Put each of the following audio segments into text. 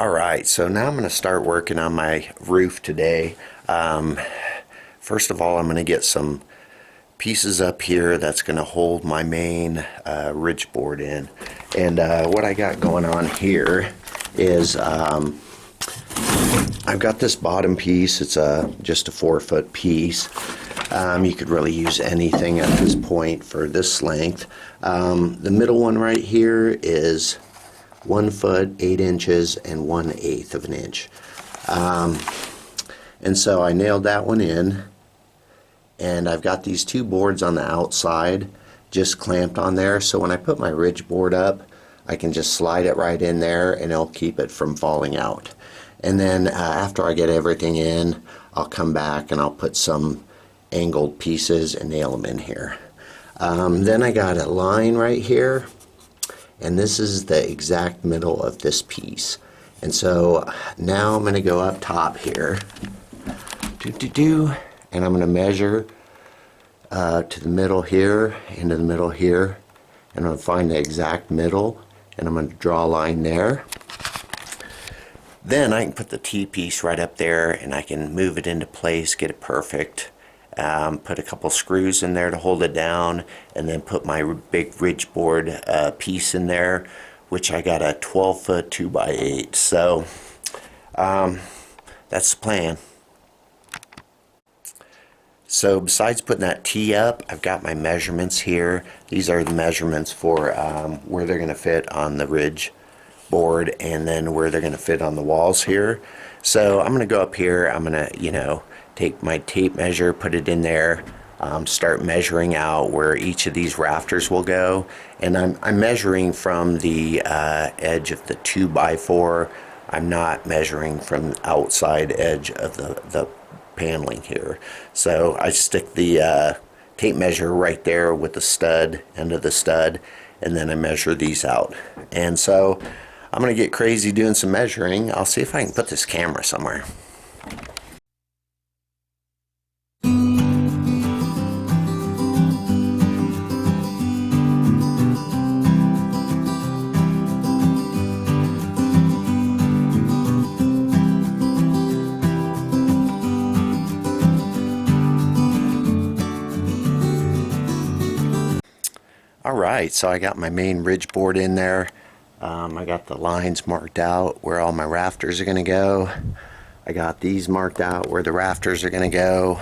Alright, so now I'm going to start working on my roof today. First of all, I'm going to get some pieces up here that's going to hold my main ridge board in. And what I got going on here is I've got this bottom piece. It's just a 4-foot piece. You could really use anything at this point for this length. The middle one right here is 1 foot 8 inches and 1/8 of an inch. And so I nailed that one in, and I've got these two boards on the outside just clamped on there, so when I put my ridge board up I can just slide it right in there and it'll keep it from falling out. And then after I get everything in, I'll come back and I'll put some angled pieces and nail them in here. Then I got a line right here, and this is the exact middle of this piece. And so now I'm going to go up top here, and I'm going to measure to the middle here, into the middle here, and I'm going to find the exact middle, and I'm going to draw a line there. Then I can put the T-piece right up there, and I can move it into place, get it perfect. Put a couple screws in there to hold it down, and then put my big ridge board piece in there, which I got a 12-foot 2x8. So that's the plan. So besides putting that T up, I've got my measurements here. These are the measurements for where they're going to fit on the ridge board, and then where they're going to fit on the walls here. So I'm going to go up here. I'm going to, take my tape measure, put it in there, start measuring out where each of these rafters will go. And I'm measuring from the edge of the 2x4. I'm not measuring from the outside edge of the paneling here. So I stick the tape measure right there with the stud, end of the stud, and then I measure these out. And so I'm going to get crazy doing some measuring. I'll see if I can put this camera somewhere. Alright, so I got my main ridge board in there. I got the lines marked out where all my rafters are going to go. I got these marked out where the rafters are going to go.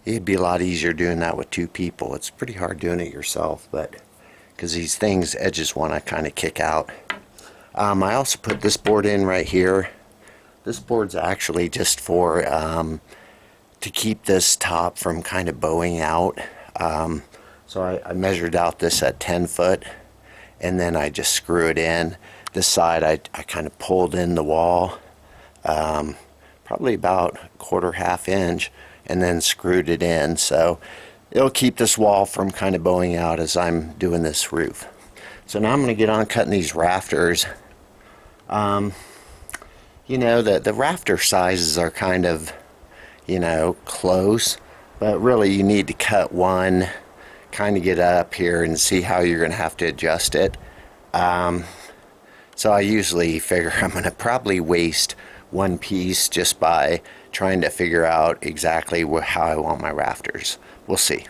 It'd be a lot easier doing that with two people. It's pretty hard doing it yourself, but because these things, edges want to kind of kick out. I also put this board in right here. This board's actually just for to keep this top from kind of bowing out. So I measured out this at 10 foot, and then I just screw it in. This side I kind of pulled in the wall, probably about 1/4 inch, and then screwed it in. So it'll keep this wall from kind of bowing out as I'm doing this roof. So now I'm going to get on cutting these rafters. The rafter sizes are kind of, close, but really you need to cut one, kind of get up here and see how you're going to have to adjust it. So I usually figure I'm going to probably waste one piece just by trying to figure out exactly how I want my rafters. We'll see.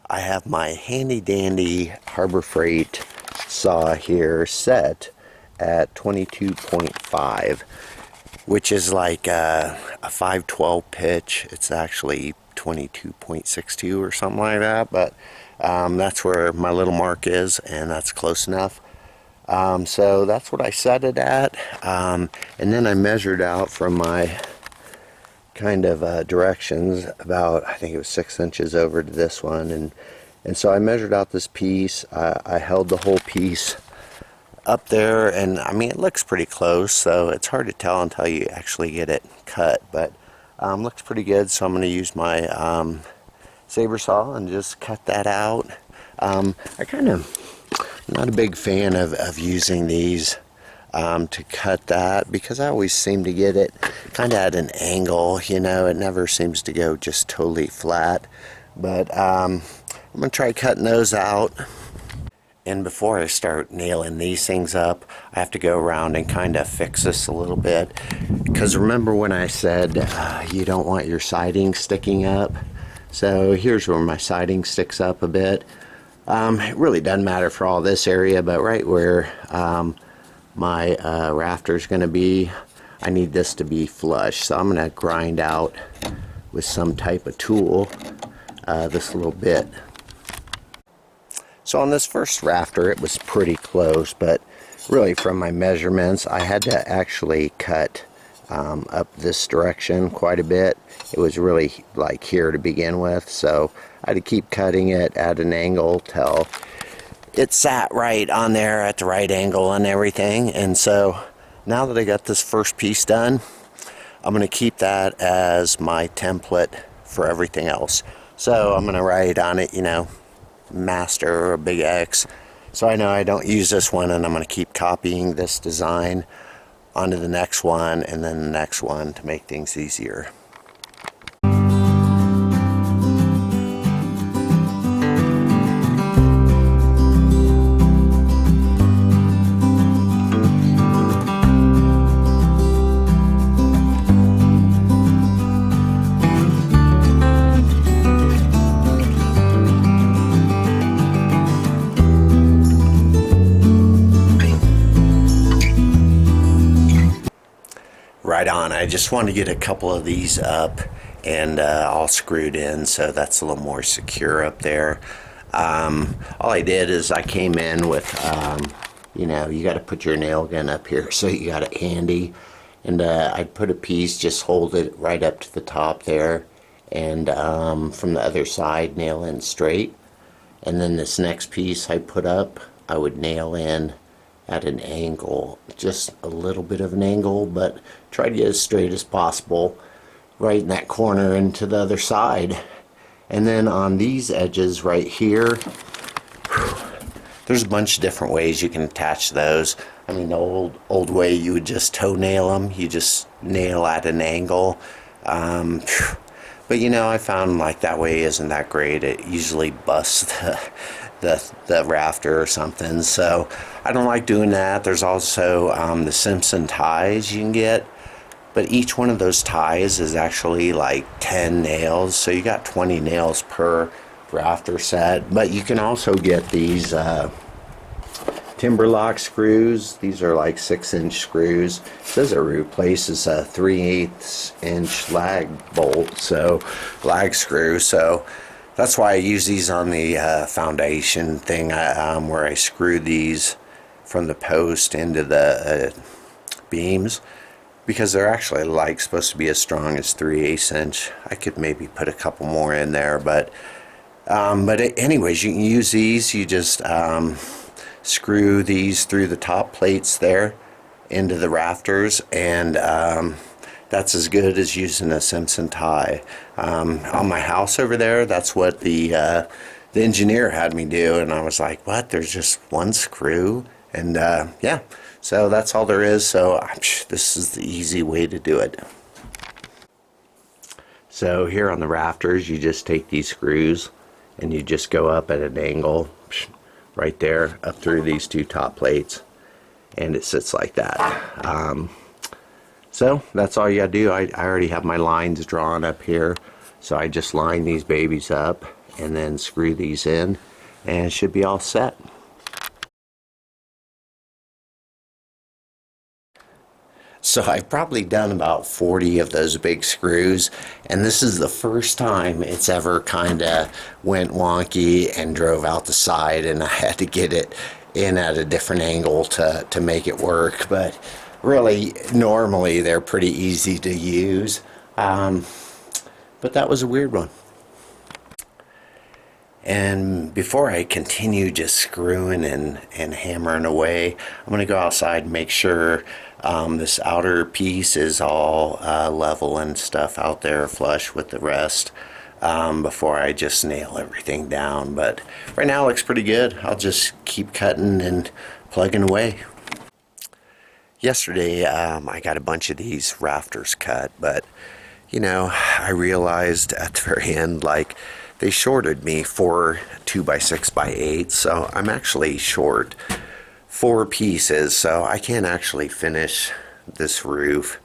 I have my handy dandy Harbor Freight saw here set at 22.5, which is like a 5/12 pitch. It's actually 22.62 or something like that, but that's where my little mark is, and that's close enough. So that's what I set it at, and then I measured out from my kind of directions about, I think it was 6 inches over to this one, and so I measured out this piece. I held the whole piece up there, and I mean it looks pretty close, so it's hard to tell until you actually get it cut, but looks pretty good. So I'm going to use my saber saw and just cut that out. I'm not a big fan of using these to cut that, because I always seem to get it kind of at an angle, it never seems to go just totally flat. But I'm going to try cutting those out. And before I start nailing these things up, I have to go around and kind of fix this a little bit. Because remember when I said you don't want your siding sticking up? So here's where my siding sticks up a bit. It really doesn't matter for all this area, but right where my rafter's going to be, I need this to be flush. So I'm going to grind out with some type of tool this little bit. So on this first rafter, it was pretty close, but really from my measurements, I had to actually cut up this direction quite a bit. It was really like here to begin with, so I had to keep cutting it at an angle till it sat right on there at the right angle and everything. And so now that I got this first piece done, I'm going to keep that as my template for everything else. So I'm going to write on it, you know, master or a big X, so I know I don't use this one, and I'm going to keep copying this design onto the next one and then the next one to make things easier. Right on. I just want to get a couple of these up and all screwed in, so that's a little more secure up there. All I did is I came in with, you know, you got to put your nail gun up here, so you got it handy. And I put a piece, just hold it right up to the top there, and from the other side nail in straight. And then this next piece I put up, I would nail in at an angle, just a little bit of an angle, but try to get as straight as possible right in that corner and to the other side. And then on these edges right here, there's a bunch of different ways you can attach those. I mean, the old way, you would just toenail them. You just nail at an angle. But you know, I found like that way isn't that great. It usually busts the rafter or something, so I don't like doing that. There's also the Simpson ties you can get, but each one of those ties is actually like 10 nails, so you got 20 nails per rafter set. But you can also get these timber lock screws. These are like 6-inch screws. It says it replaces a 3/8 inch lag bolt, so lag screw. So that's why I use these on the foundation thing, where I screw these from the post into the beams, because they're actually like supposed to be as strong as 3/8 inch. I could maybe put a couple more in there, but anyways, you can use these. You just screw these through the top plates there into the rafters, and that's as good as using a Simpson tie. On my house over there, that's what the engineer had me do, and I was like, what, there's just one screw? And yeah, so that's all there is. So this is the easy way to do it. So here on the rafters, you just take these screws and you just go up at an angle right there up through these two top plates, and it sits like that. So that's all you gotta do. I already have my lines drawn up here, so I just line these babies up and then screw these in, and it should be all set. So I've probably done about 40 of those big screws, and this is the first time it's ever kind of went wonky and drove out the side, and I had to get it in at a different angle to make it work. But really, normally they're pretty easy to use, but that was a weird one. And before I continue just screwing and hammering away, I'm going to go outside and make sure this outer piece is all level and stuff out there, flush with the rest, before I just nail everything down. But right now it looks pretty good. I'll just keep cutting and plugging away. Yesterday I got a bunch of these rafters cut, but you know, I realized at the very end, like, they shorted me 4 2x6x8, so I'm actually short 4 pieces, so I can't actually finish this roof,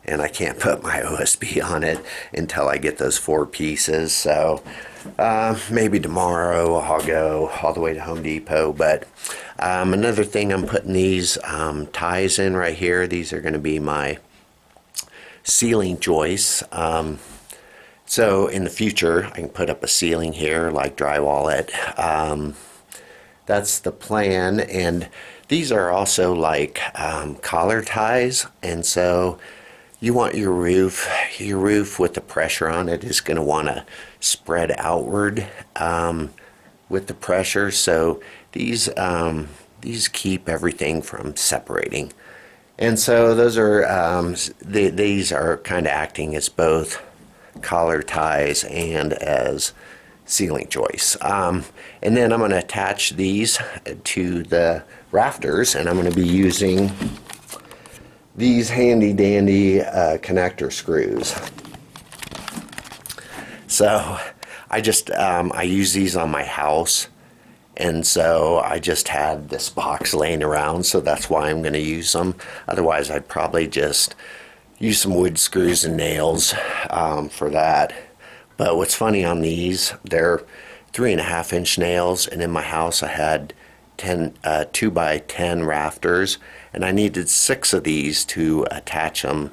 and I can't put my OSB on it until I get those 4 pieces. So maybe tomorrow I'll go all the way to Home Depot. But another thing, I'm putting these ties in right here. These are going to be my ceiling joists. So in the future, I can put up a ceiling here, like drywall it. That's the plan. And these are also like collar ties. And so you want your roof with the pressure on it is going to want to spread outward with the pressure. So these keep everything from separating. And so those are these are kind of acting as both collar ties and as ceiling joists. And then I'm going to attach these to the rafters, and I'm going to be using these handy dandy connector screws. So I use these on my house, and so I just had this box laying around, so that's why I'm going to use them. Otherwise I'd probably just use some wood screws and nails for that. But what's funny on these, they're 3.5-inch nails, and in my house I had 2x10 rafters, and I needed 6 of these to attach them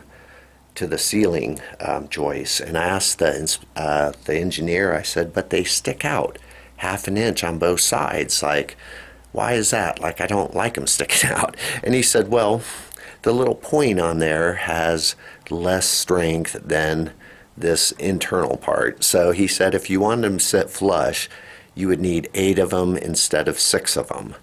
to the ceiling joists. And I asked the engineer, I said, but they stick out 1/2 inch on both sides. Like, why is that? Like, I don't like them sticking out. And he said, well, the little point on there has less strength than this internal part. So he said if you wanted them to sit flush, you would need 8 of them instead of 6 of them.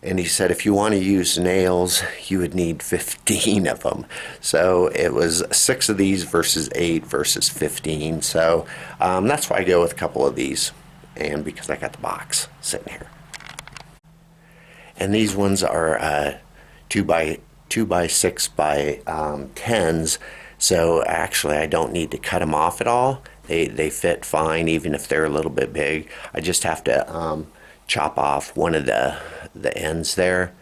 And he said if you want to use nails, you would need 15 of them. So it was 6 of these versus 8 versus 15. So that's why I go with a couple of these, and because I got the box sitting here. And these ones are 2x6x10s. So actually I don't need to cut them off at all. They fit fine even if they're a little bit big. I just have to chop off one of the ends there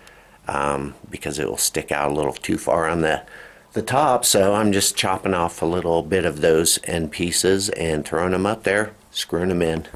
because it will stick out a little too far on the top. So I'm just chopping off a little bit of those end pieces and throwing them up there, screwing them in.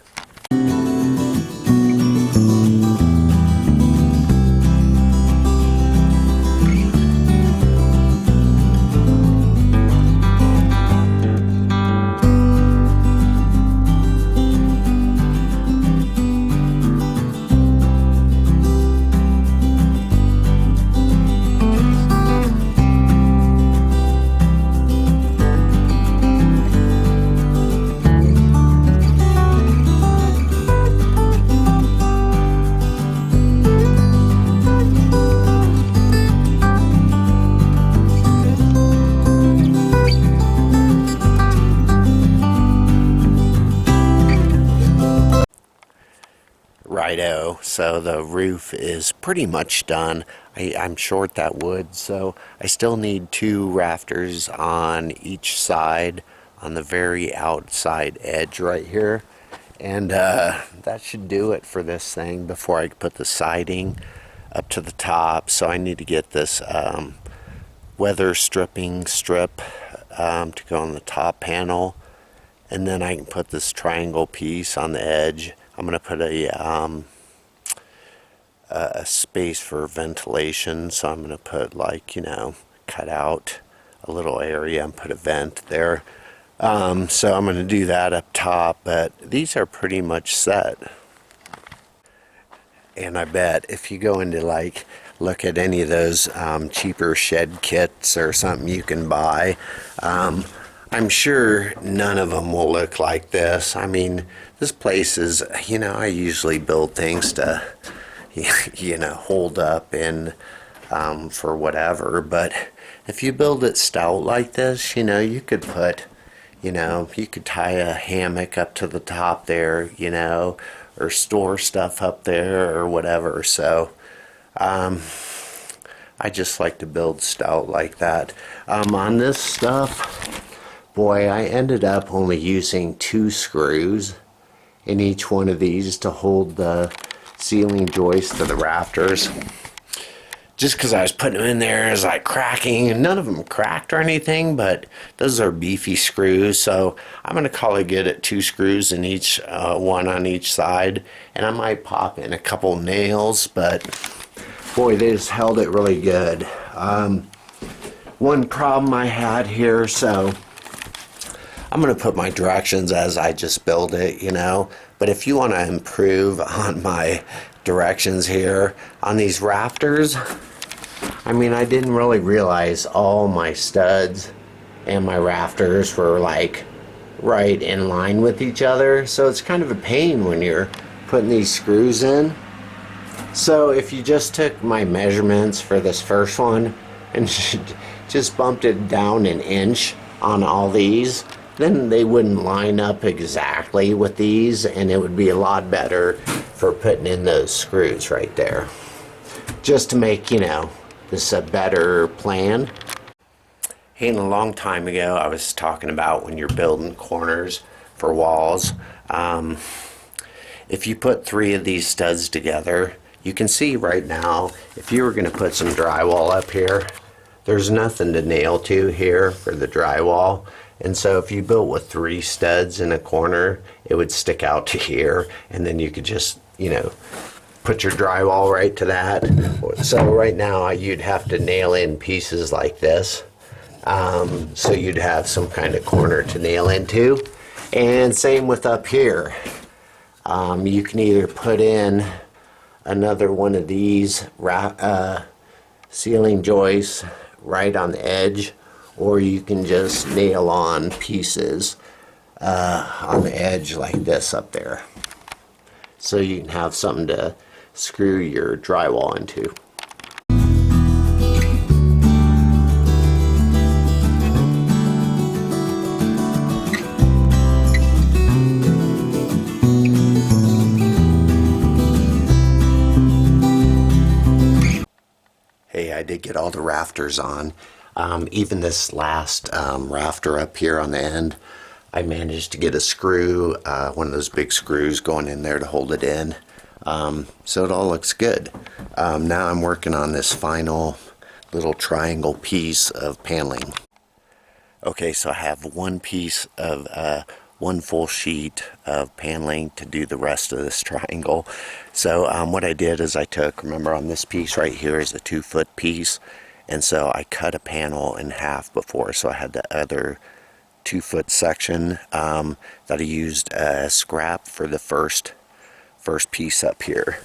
Righto, so the roof is pretty much done. I'm short that wood, so I still need 2 rafters on each side on the very outside edge right here. And that should do it for this thing before I put the siding up to the top. So I need to get this weather stripping strip to go on the top panel, and then I can put this triangle piece on the edge. I'm going to put a space for ventilation, so I'm going to put, like, you know, cut out a little area and put a vent there. So I'm going to do that up top, but these are pretty much set. And I bet if you go into, like, look at any of those cheaper shed kits or something you can buy, I'm sure none of them will look like this. I mean, this place is, you know, I usually build things to, you know, hold up and for whatever. But if you build it stout like this, you know, you could put, you know, you could tie a hammock up to the top there, you know, or store stuff up there or whatever. So I just like to build stout like that. On this stuff, boy, I ended up only using 2 screws, in each one of these to hold the ceiling joist to the rafters. Just because I was putting them in there, it was like cracking, and none of them cracked or anything, but those are beefy screws, so I'm going to call it good at 2 screws in each, one on each side, and I might pop in a couple nails, but boy, they just held it really good. One problem I had here, so I'm going to put my directions as I just build it, you know, but if you want to improve on my directions here on these rafters, I mean, I didn't really realize all my studs and my rafters were like right in line with each other, so it's kind of a pain when you're putting these screws in. So if you just took my measurements for this first one and just bumped it down an inch on all these, then they wouldn't line up exactly with these, and it would be a lot better for putting in those screws right there. Just to make, you know, this a better plan. Hey, a long time ago I was talking about when you're building corners for walls, if you put 3 of these studs together, you can see right now, if you were going to put some drywall up here, there's nothing to nail to here for the drywall. And so if you built with 3 studs in a corner, it would stick out to here, and then you could just, you know, put your drywall right to that. So right now you'd have to nail in pieces like this. So you'd have some kind of corner to nail into. And same with up here. You can either put in another one of these ceiling joists right on the edge, or you can just nail on pieces on the edge like this up there. So you can have something to screw your drywall into. Hey, I did get all the rafters on. Even this last rafter up here on the end, I managed to get a screw, one of those big screws going in there to hold it in. So it all looks good. Now I'm working on this final little triangle piece of paneling. Okay, so I have one piece of one full sheet of paneling to do the rest of this triangle. So what I did is I took, remember on this piece right here is a 2-foot piece, and so I cut a panel in half before, so I had the other 2-foot section that I used as scrap for the first piece up here.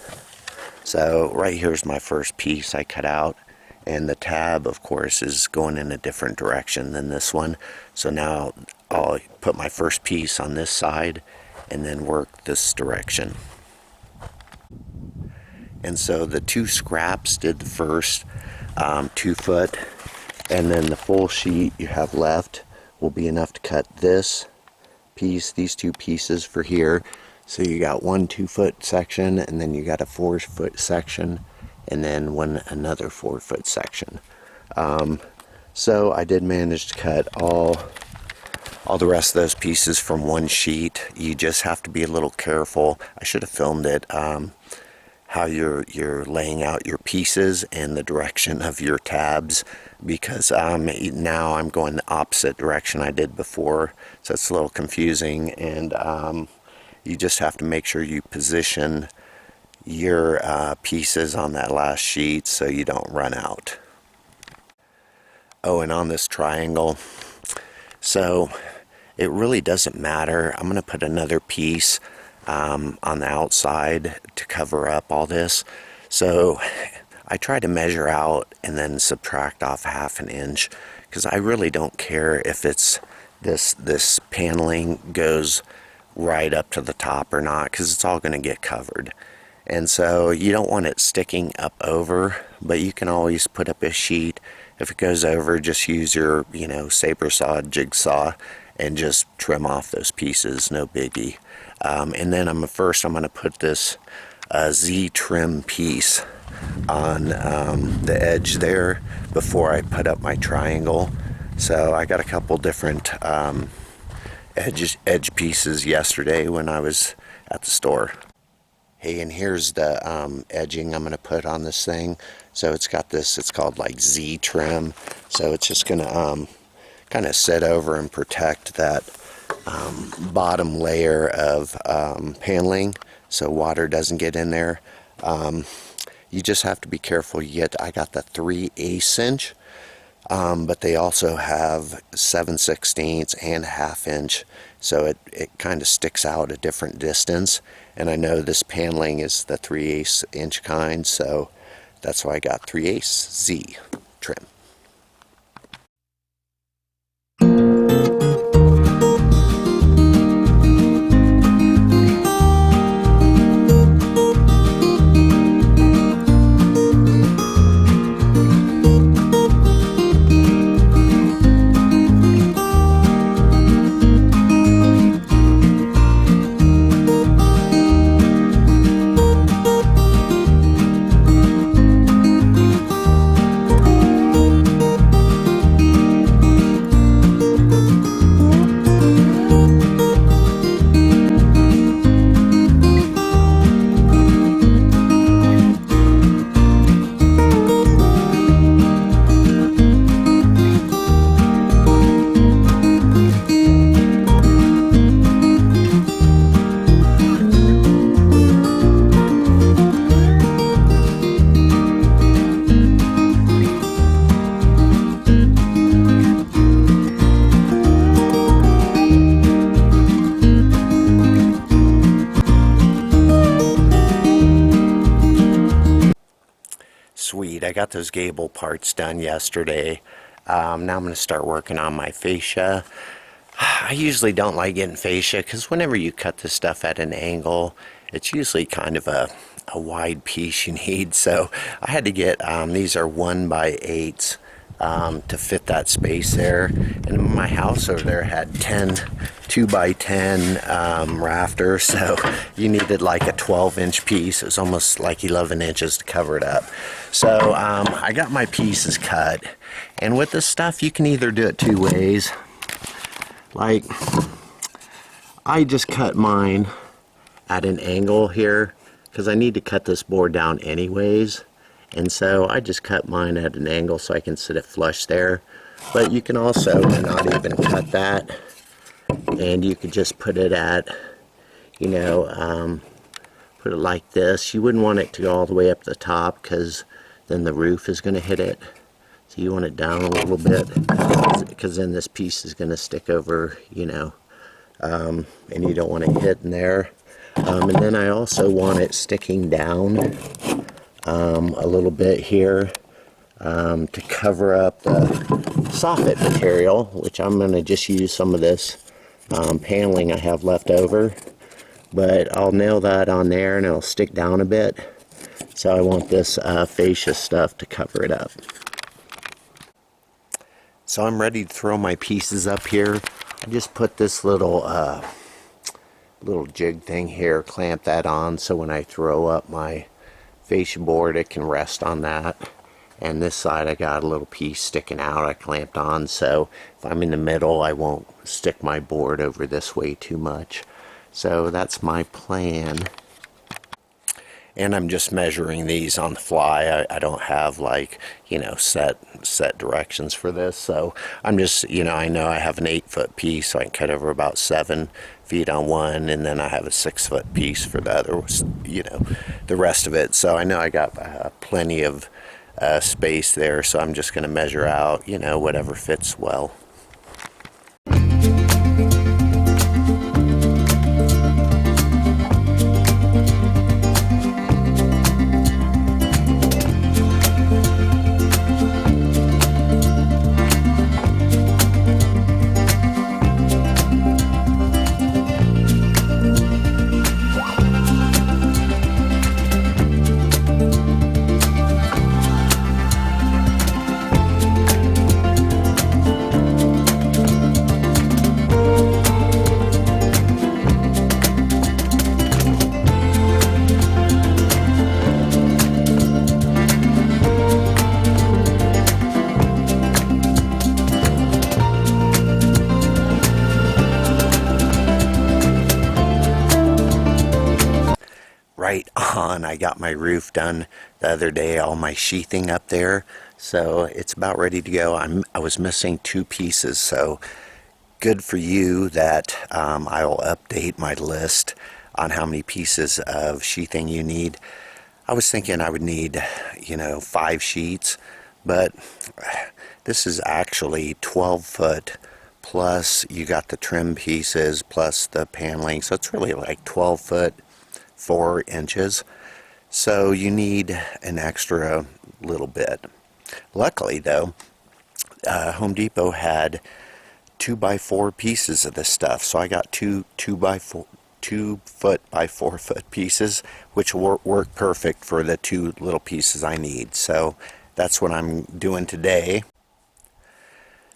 So right here's my first piece I cut out, and the tab of course is going in a different direction than this one. So now I'll put my first piece on this side and then work this direction. And so the 2 scraps did the first 2-foot, and then the full sheet you have left will be enough to cut this piece, these 2 pieces for here. So you got one 2-foot section, and then you got a 4-foot section, and then another 4-foot section. So I did manage to cut all the rest of those pieces from one sheet. You just have to be a little careful. I should have filmed it, how you're laying out your pieces and the direction of your tabs, because now I'm going the opposite direction I did before, so it's a little confusing, and you just have to make sure you position your pieces on that last sheet so you don't run out. Oh, and on this triangle, so it really doesn't matter. I'm going to put another piece on the outside to cover up all this. So I try to measure out and then subtract off 1/2 inch, because I really don't care if it's this paneling goes right up to the top or not, because it's all going to get covered. And so you don't want it sticking up over, but you can always put up a sheet. If it goes over, just use your, you know, saber saw, jigsaw, and just trim off those pieces, no biggie. And then I'm going to put this Z trim piece on the edge there before I put up my triangle. So I got a couple different edge pieces yesterday when I was at the store. Hey, and here's the edging I'm going to put on this thing. So it's got this, it's called like Z trim. So it's just going to kind of sit over and protect that bottom layer of paneling so water doesn't get in there. You just have to be careful. I got the 3/8 inch, but they also have 7/16 and 1/2 inch, so it kind of sticks out a different distance. And I know this paneling is the 3/8 inch kind, so that's why I got 3/8 Z trim. Sweet, I got those gable parts done yesterday. Now I'm going to start working on my fascia. I usually don't like getting fascia because whenever you cut this stuff at an angle, it's usually kind of a wide piece you need. So I had to get, these are 1x8s to fit that space there. And my house over there had 10 2x10 rafters, so you needed like a 12-inch piece. It was almost like 11 inches to cover it up. So I got my pieces cut, and with this stuff you can either do it two ways. Like, I just cut mine at an angle here because I need to cut this board down anyways, and so I just cut mine at an angle so I can sit it flush there. But you can also not even cut that, and you could just put it at, you know, put it like this. You wouldn't want it to go all the way up the top because then the roof is going to hit it. So you want it down a little bit because then this piece is going to stick over, you know, and you don't want it hitting there. And then I also want it sticking down a little bit here to cover up the soffit material, which I'm going to just use some of this paneling I have left over. But I'll nail that on there and it'll stick down a bit. So I want this fascia stuff to cover it up. So I'm ready to throw my pieces up here. I just put this little jig thing here, clamp that on so when I throw up my fascia board it can rest on that. And this side I got a little piece sticking out I clamped on, so if I'm in the middle I won't stick my board over this way too much. So that's my plan. And I'm just measuring these on the fly. I don't have, like, you know, set directions for this. So I'm just, you know I have an 8-foot piece, so I can cut over about 7 feet on one, and then I have a 6-foot piece for the other, you know, the rest of it. So I know I got plenty of space there, so I'm just going to measure out, you know, whatever fits well. I got my roof done the other day, all my sheathing up there, so it's about ready to go. I was missing 2 pieces, so good for you that I'll update my list on how many pieces of sheathing you need. I was thinking I would need, 5 sheets, but this is actually 12 foot plus you got the trim pieces plus the paneling, so it's really like 12 foot 4 inches. So you need an extra little bit. Luckily though, Home Depot had 2x4 pieces of this stuff, so I got 2 foot by 4 foot pieces, which work perfect for the 2 little pieces I need. So that's what I'm doing today.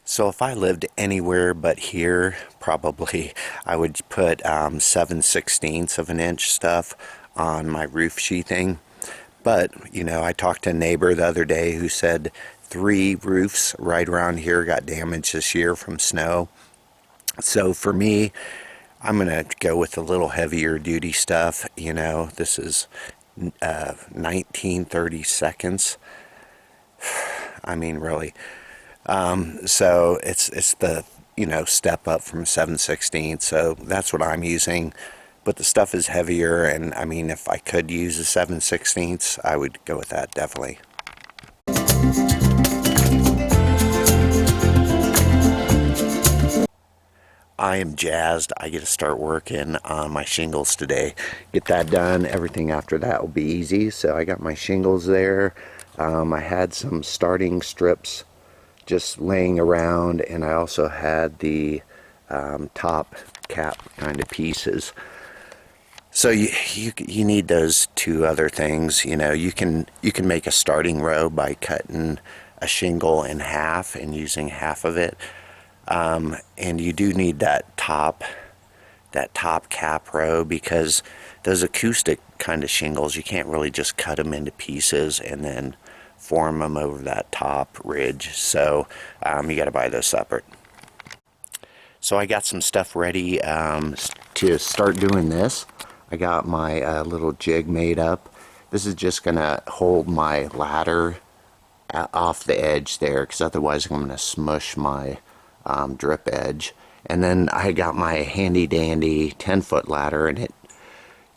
So if I lived anywhere but here, probably I would put 7/16 of an inch stuff on my roof sheathing. But, I talked to a neighbor the other day who said 3 roofs right around here got damaged this year from snow. So for me, I'm going to go with a little heavier duty stuff. This is 19/32. I mean, really. So it's the, step up from 7/16. So that's what I'm using. But the stuff is heavier, and I mean, if I could use a 7/16, I would go with that, definitely. I am jazzed. I get to start working on my shingles today. Get that done. Everything after that will be easy. So I got my shingles there. I had some starting strips just laying around, and I also had the top cap kind of pieces. So you need those 2 other things. You can make a starting row by cutting a shingle in half and using half of it. And you do need that top cap row, because those acoustic kind of shingles, you can't really just cut them into pieces and then form them over that top ridge. So you got to buy those separate. So I got some stuff ready to start doing this. I got my little jig made up. This is just gonna hold my ladder off the edge there, because otherwise I'm gonna smush my drip edge. And then I got my handy dandy 10-foot ladder, and it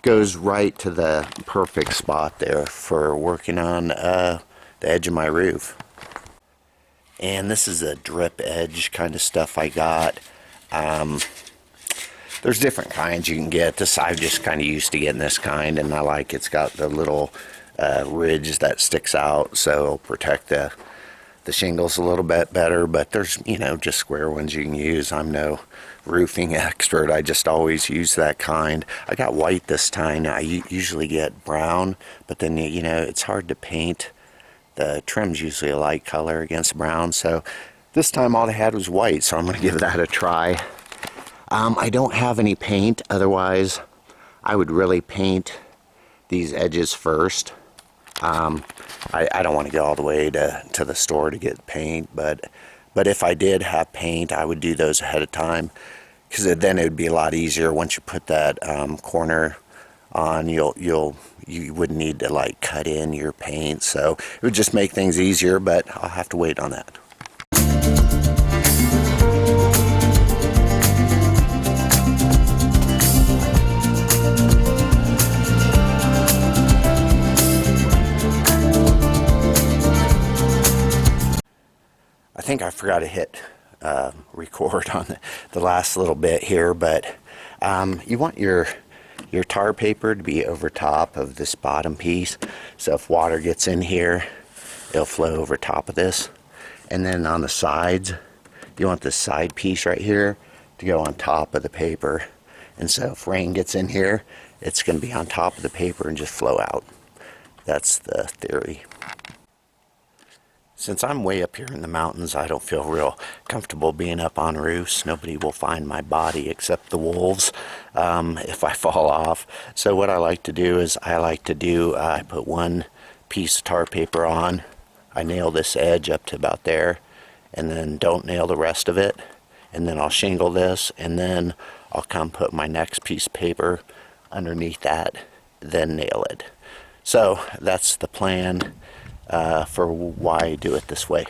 goes right to the perfect spot there for working on the edge of my roof. And this is a drip edge kind of stuff I got. There's different kinds you can get. This, I'm just kind of used to getting this kind, and I like it's got the little ridge that sticks out, so it'll protect the shingles a little bit better. But there's, just square ones you can use. I'm no roofing expert. I just always use that kind. I got white this time. I usually get brown, but then, it's hard to paint. The trim's usually a light color against brown, so this time all they had was white, so I'm going to give that a try. I don't have any paint, otherwise I would really paint these edges first. I don't want to go all the way to the store to get paint, but if I did have paint, I would do those ahead of time, because then it would be a lot easier once you put that corner on. You wouldn't need to like cut in your paint, so it would just make things easier, but I'll have to wait on that. I think I forgot to hit record on the last little bit here, but you want your tar paper to be over top of this bottom piece, so if water gets in here, it'll flow over top of this. And then on the sides, you want this side piece right here to go on top of the paper, and so if rain gets in here, it's going to be on top of the paper and just flow out. That's the theory. Since I'm way up here in the mountains, I don't feel real comfortable being up on roofs. Nobody will find my body except the wolves if I fall off. So what I like to do is I put one piece of tar paper on, I nail this edge up to about there, and then don't nail the rest of it, and then I'll shingle this, and then I'll come put my next piece of paper underneath that, then nail it. So that's the plan for why I do it this way.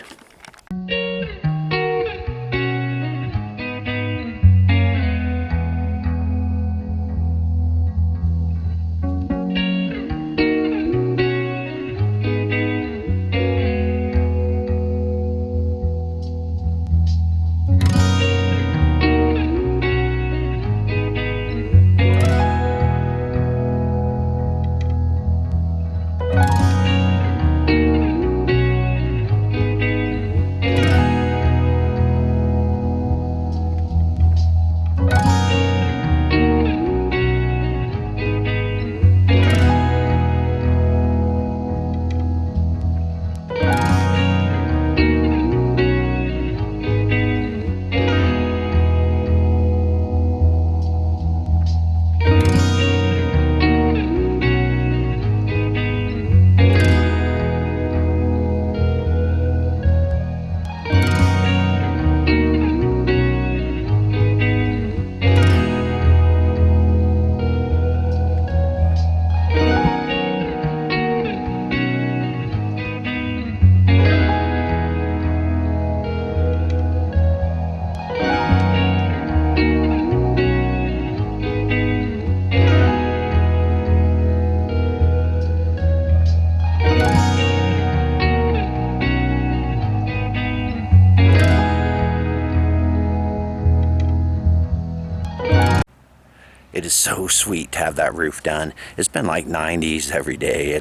It is so sweet to have that roof done. It's been like 90s every day,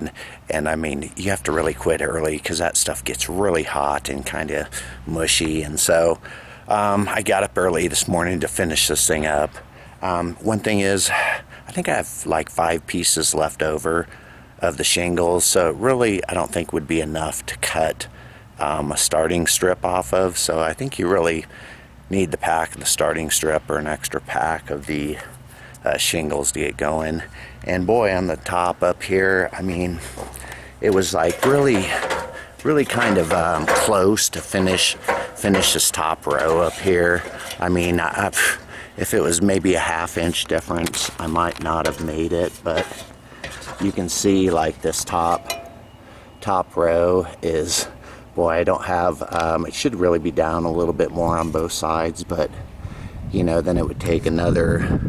and I mean, you have to really quit early because that stuff gets really hot and kind of mushy. And so I got up early this morning to finish this thing up. One thing is, I think I have like 5 pieces left over of the shingles, so it really I don't think would be enough to cut a starting strip off of. So I think you really need the pack of the starting strip or an extra pack of the shingles to get going. And boy, on the top up here, I mean, it was like really kind of close to finish this top row up here. I mean, if it was maybe a ½ inch difference, I might not have made it, but you can see like this top row is, boy, I don't have, it should really be down a little bit more on both sides, but you know, then it would take another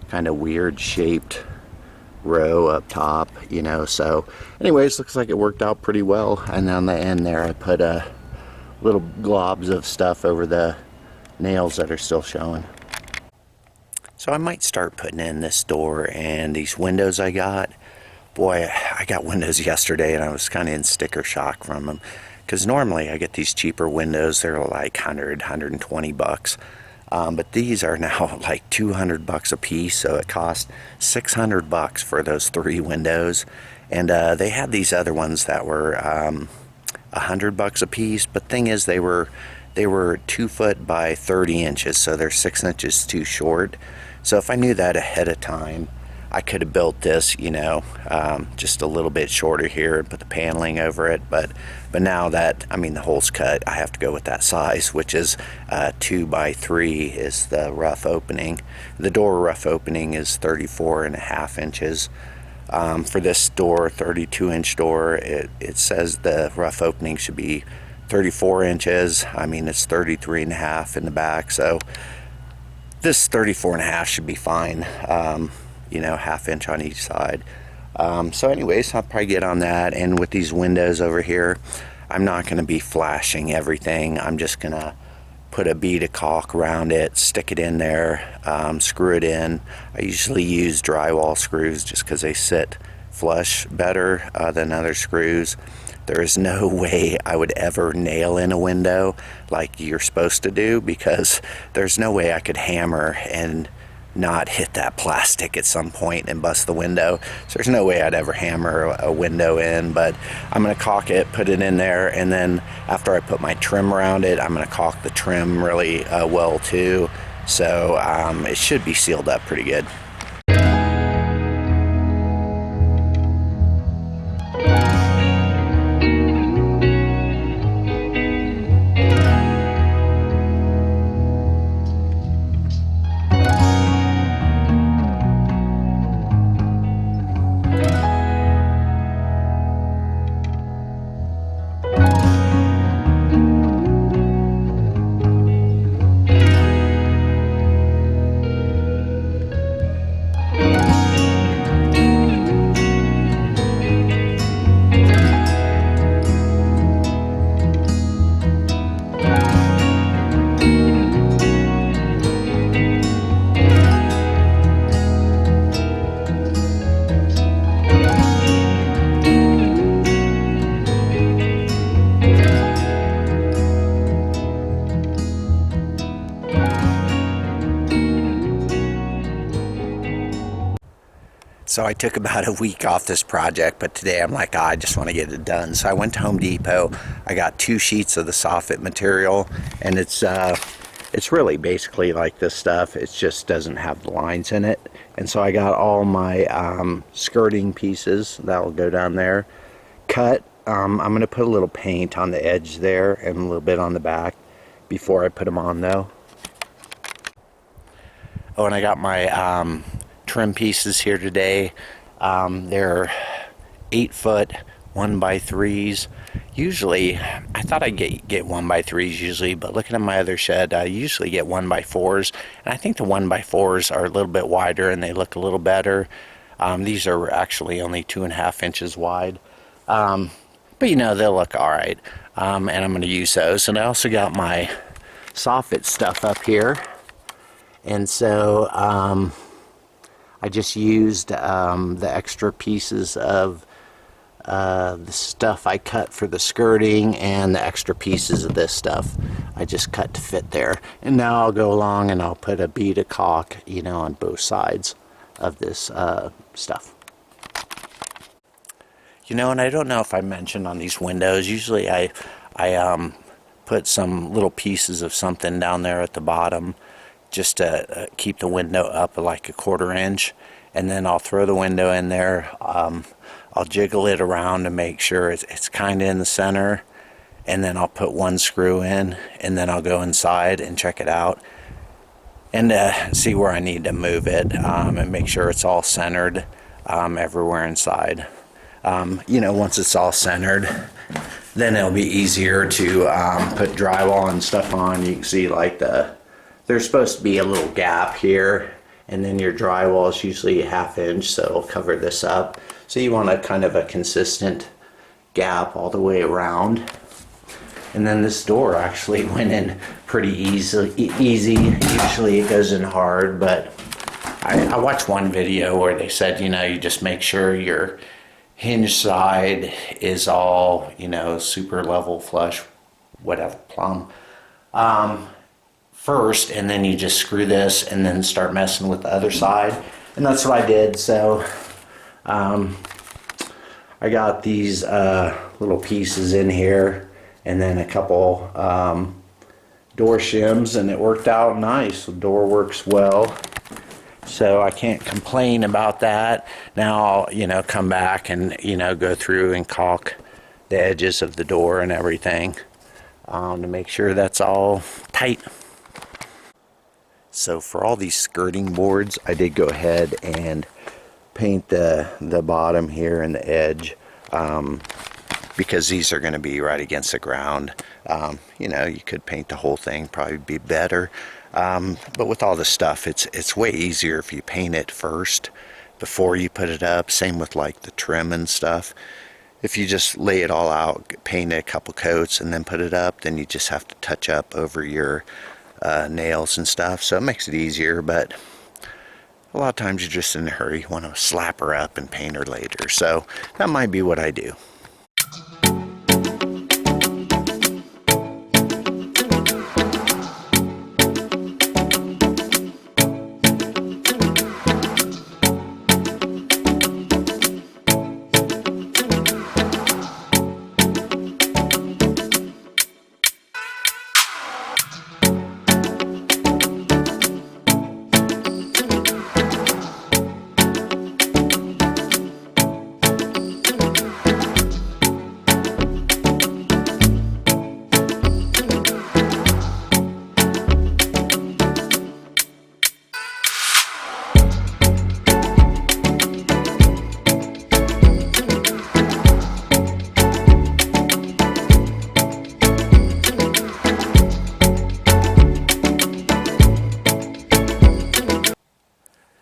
kind of weird shaped row up top, you know. So anyways, looks like it worked out pretty well. And on the end there, I put little globs of stuff over the nails that are still showing. So I might start putting in this door and these windows I got. Boy, I got windows yesterday and I was kind of in sticker shock from them, because normally I get these cheaper windows. They're like 120 bucks. But these are now like 200 bucks a piece, so it cost 600 bucks for those 3 windows. And they had these other ones that were 100 bucks a piece, but thing is they were 2 foot by 30 inches, so they're 6 inches too short. So if I knew that ahead of time, I could have built this, you know, just a little bit shorter here and put the paneling over it. But now that, I mean, the hole's cut, I have to go with that size, which is 2 by 3 is the rough opening. The door rough opening is 34.5 inches. For this door, 32-inch door, it says the rough opening should be 34 inches. I mean, it's 33.5 in the back, so this 34.5 should be fine. You know, ½ inch on each side. So anyways, I'll probably get on that. And with these windows over here, I'm not going to be flashing everything. I'm just going to put a bead of caulk around it, stick it in there, screw it in. I usually use drywall screws just because they sit flush better than other screws. There is no way I would ever nail in a window like you're supposed to do, because there's no way I could hammer and not hit that plastic at some point and bust the window. So there's no way I'd ever hammer a window in, but I'm going to caulk it, put it in there, and then after I put my trim around it, I'm going to caulk the trim really well too. So it should be sealed up pretty good. So I took about a week off this project, but today I'm like, I just want to get it done. So I went to Home Depot. I got 2 sheets of the soffit material, and it's really basically like this stuff. It just doesn't have the lines in it. And so I got all my skirting pieces that will go down there cut. I'm going to put a little paint on the edge there and a little bit on the back before I put them on though. Oh, and I got my trim pieces here today. They're 8-foot 1x3s. Usually, I thought I'd get 1x3s usually, but looking at my other shed, I usually get 1x4s, and I think the 1x4s are a little bit wider and they look a little better. These are actually only 2.5 inches wide, but you know, they'll look all right, and I'm going to use those. And I also got my soffit stuff up here, and so I just used the extra pieces of the stuff I cut for the skirting and the extra pieces of this stuff I just cut to fit there. And now I'll go along and I'll put a bead of caulk, you know, on both sides of this stuff. You know, and I don't know if I mentioned on these windows, usually I put some little pieces of something down there at the bottom just to keep the window up like a 1/4 inch, and then I'll throw the window in there. I'll jiggle it around to make sure it's kind of in the center, and then I'll put 1 screw in, and then I'll go inside and check it out and see where I need to move it, and make sure it's all centered everywhere inside. You know, once it's all centered, then it'll be easier to put drywall and stuff on. You can see like there's supposed to be a little gap here, and then your drywall is usually 1/2 inch, so it'll cover this up. So you want a kind of a consistent gap all the way around. And then this door actually went in pretty easy. Usually it goes in hard, but I watched one video where they said, you know, you just make sure your hinge side is all, you know, super level, flush, whatever, plumb, first, and then you just screw this and then start messing with the other side. And that's what I did. So I got these little pieces in here, and then a couple door shims, and it worked out nice. The door works well, so I can't complain about that. Now I'll, you know, come back and, you know, go through and caulk the edges of the door and everything to make sure that's all tight. So for all these skirting boards, I did go ahead and paint the bottom here and the edge, because these are going to be right against the ground. You know, you could paint the whole thing, probably be better, but with all this stuff, it's way easier if you paint it first before you put it up. Same with like the trim and stuff. If you just lay it all out, paint it a couple coats and then put it up, then you just have to touch up over your nails and stuff, so it makes it easier. But a lot of times you're just in a hurry, you want to slap her up and paint her later, so that might be what I do.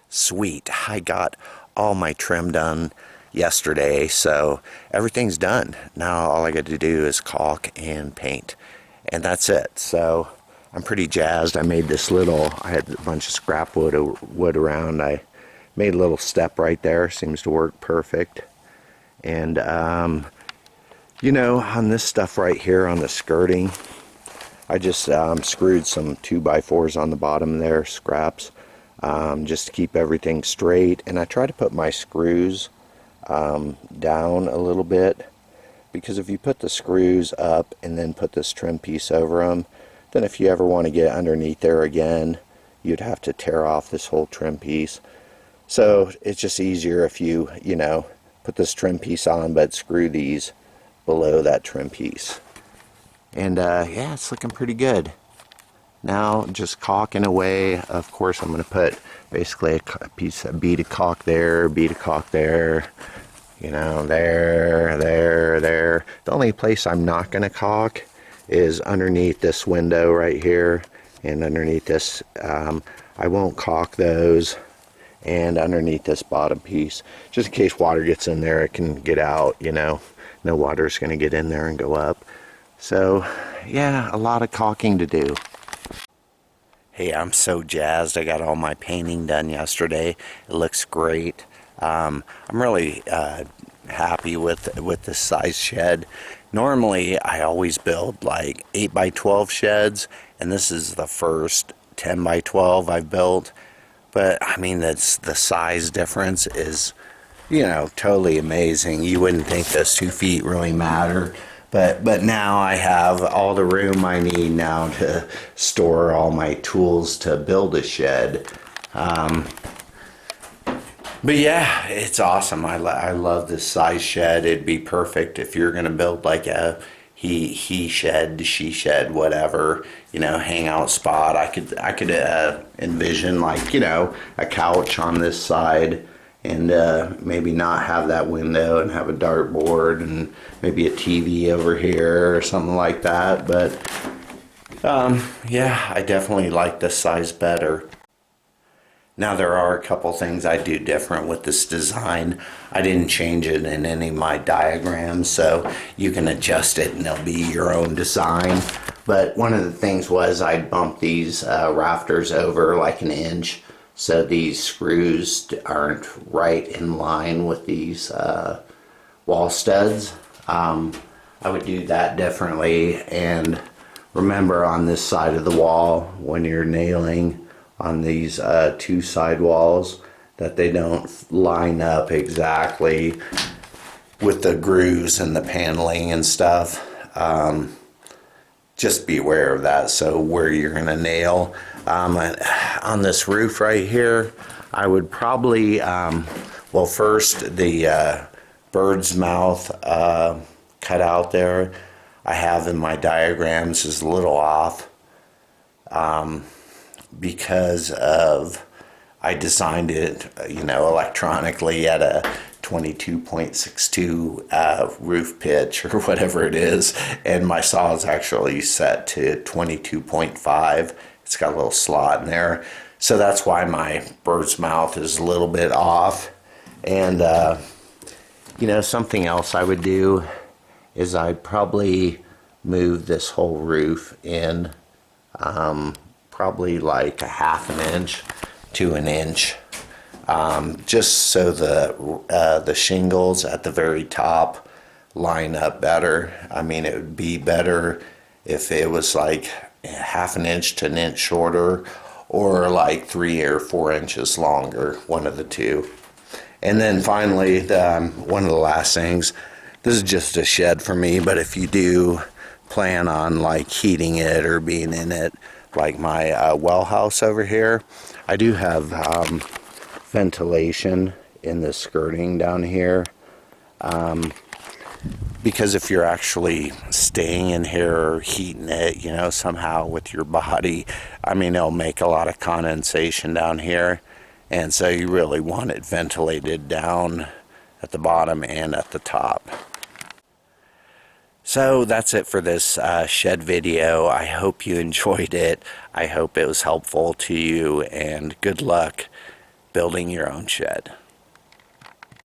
Sweet, I got all my trim done yesterday, so everything's done. Now all I got to do is caulk and paint, and that's it. So I'm pretty jazzed. I made this little, I had a bunch of scrap wood around. I made a little step right there, seems to work perfect. And you know, on this stuff right here on the skirting, I just screwed some 2x4s on the bottom there, scraps. just to keep everything straight. And I try to put my screws down a little bit, because if you put the screws up and then put this trim piece over them, then if you ever want to get underneath there again, you'd have to tear off this whole trim piece. So it's just easier if you put this trim piece on but screw these below that trim piece. And yeah, it's looking pretty good. Now just caulking away. Of course I'm going to put basically a piece of bead of caulk there, bead of caulk there, there. The only place I'm not going to caulk is underneath this window right here, and underneath this. I won't caulk those, and underneath this bottom piece, just in case water gets in there, it can get out. No water's going to get in there and go up. So yeah, a lot of caulking to do. Hey, I'm so jazzed. I got all my painting done yesterday. It looks great. I'm really happy with this size shed. Normally I always build like 8x12 sheds, and this is the first 10x12 I've built. But I mean, the size difference is totally amazing. You wouldn't think those 2 feet really matter, but now I have all the room I need now to store all my tools to build a shed. But yeah, it's awesome. I love this size shed. It'd be perfect if you're gonna build like a he shed, she shed, whatever, hangout spot. I could envision like a couch on this side, and maybe not have that window and have a dartboard and maybe a TV over here or something like that. But yeah, I definitely like this size better. Now there are a couple things I do different with this design. I didn't change it in any of my diagrams, so you can adjust it and it'll be your own design. But one of the things was I bumped these rafters over like an inch, so these screws aren't right in line with these wall studs. I would do that differently. And remember, on this side of the wall, when you're nailing on these 2 side walls, that they don't line up exactly with the grooves and the paneling and stuff. Just be aware of that. So where you're going to nail on this roof right here, I would probably well, first the bird's mouth cut out there I have in my diagrams is a little off, because of I designed it electronically at a 22.62 roof pitch or whatever it is, and my saw is actually set to 22.5. It's got a little slot in there, so that's why my bird's mouth is a little bit off. And something else I would do is I'd probably move this whole roof in probably like a 1/2 inch to 1 inch, just so the shingles at the very top line up better. I mean, it would be better if it was like 1/2 inch to 1 inch shorter, or like 3 or 4 inches longer, one of the two. And then finally, one of the last things, this is just a shed for me, but if you do plan on like heating it or being in it, like my well house over here, I do have ventilation in the skirting down here, because if you're actually staying in here or heating it, somehow with your body, I mean, it'll make a lot of condensation down here, and so you really want it ventilated down at the bottom and at the top. So that's it for this shed video. I hope you enjoyed it. I hope it was helpful to you, and good luck building your own shed.